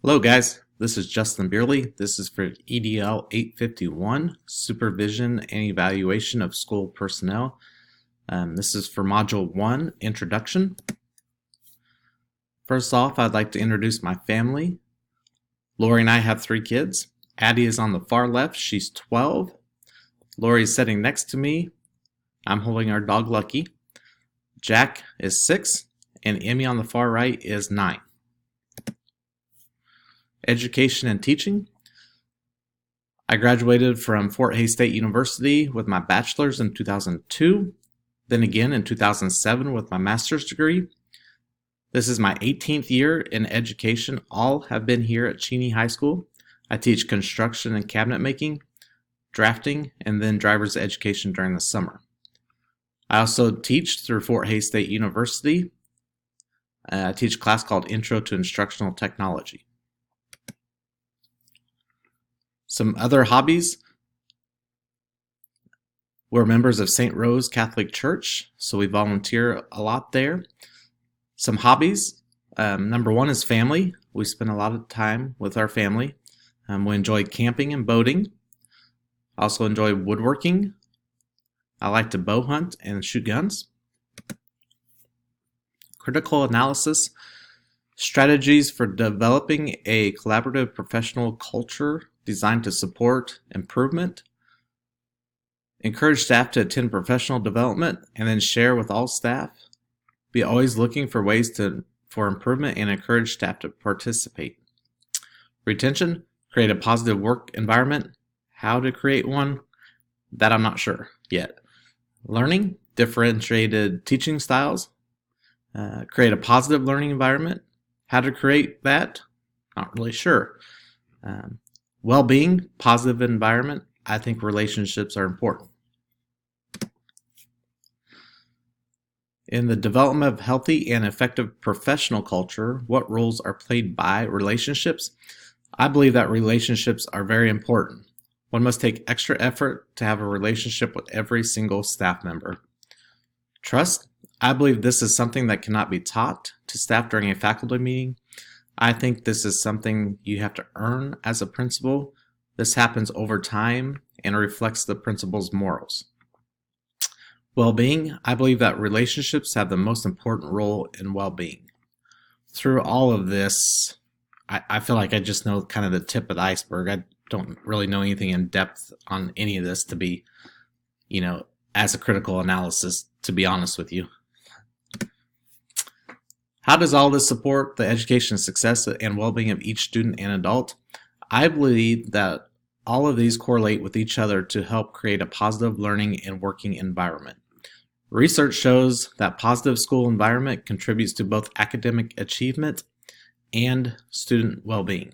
Hello guys, this is Justin Beerley. This is for EDL 851, Supervision and Evaluation of School Personnel. This is for Module 1, Introduction. First off, I'd like to introduce my family. Lori and I have 3 kids. Addie is on the far left, she's 12. Lori is sitting next to me. I'm holding our dog Lucky. Jack is 6, and Emmy on the far right is 9. Education and teaching. I graduated from Fort Hays State University with my bachelor's in 2002, then again in 2007 with my master's degree. This is my 18th year in education. All have been here at Cheney High School. I teach construction and cabinet making, drafting, and then driver's education during the summer. I also teach through Fort Hays State University. I teach a class called Intro to Instructional Technology. Some other hobbies. We're members of St. Rose Catholic Church, so we volunteer a lot there. Some hobbies. Number 1 is family. We spend a lot of time with our family. We enjoy camping and boating. I also enjoy woodworking. I like to bow hunt and shoot guns. Critical analysis. Strategies for developing a collaborative professional culture designed to support improvement. Encourage staff to attend professional development and then share with all staff. Be always looking for ways for improvement and encourage staff to participate. Retention. Create a positive work environment. How to create one, that I'm not sure yet. Learning. Differentiated teaching styles. Create a positive learning environment. How to create that, not really sure. Well-being, positive environment. I think relationships are important. In the development of healthy and effective professional culture, what roles are played by relationships? I believe that relationships are very important. One must take extra effort to have a relationship with every single staff member. Trust. I believe this is something that cannot be taught to staff during a faculty meeting. I think this is something you have to earn as a principal. This happens over time and reflects the principal's morals. Well-being. I believe that relationships have the most important role in well-being. Through all of this, I feel like I just know kind of the tip of the iceberg. I don't really know anything in depth on any of this to be, as a critical analysis, to be honest with you. How does all this support the education success and well-being of each student and adult? I believe that all of these correlate with each other to help create a positive learning and working environment. Research shows that positive school environment contributes to both academic achievement and student well-being.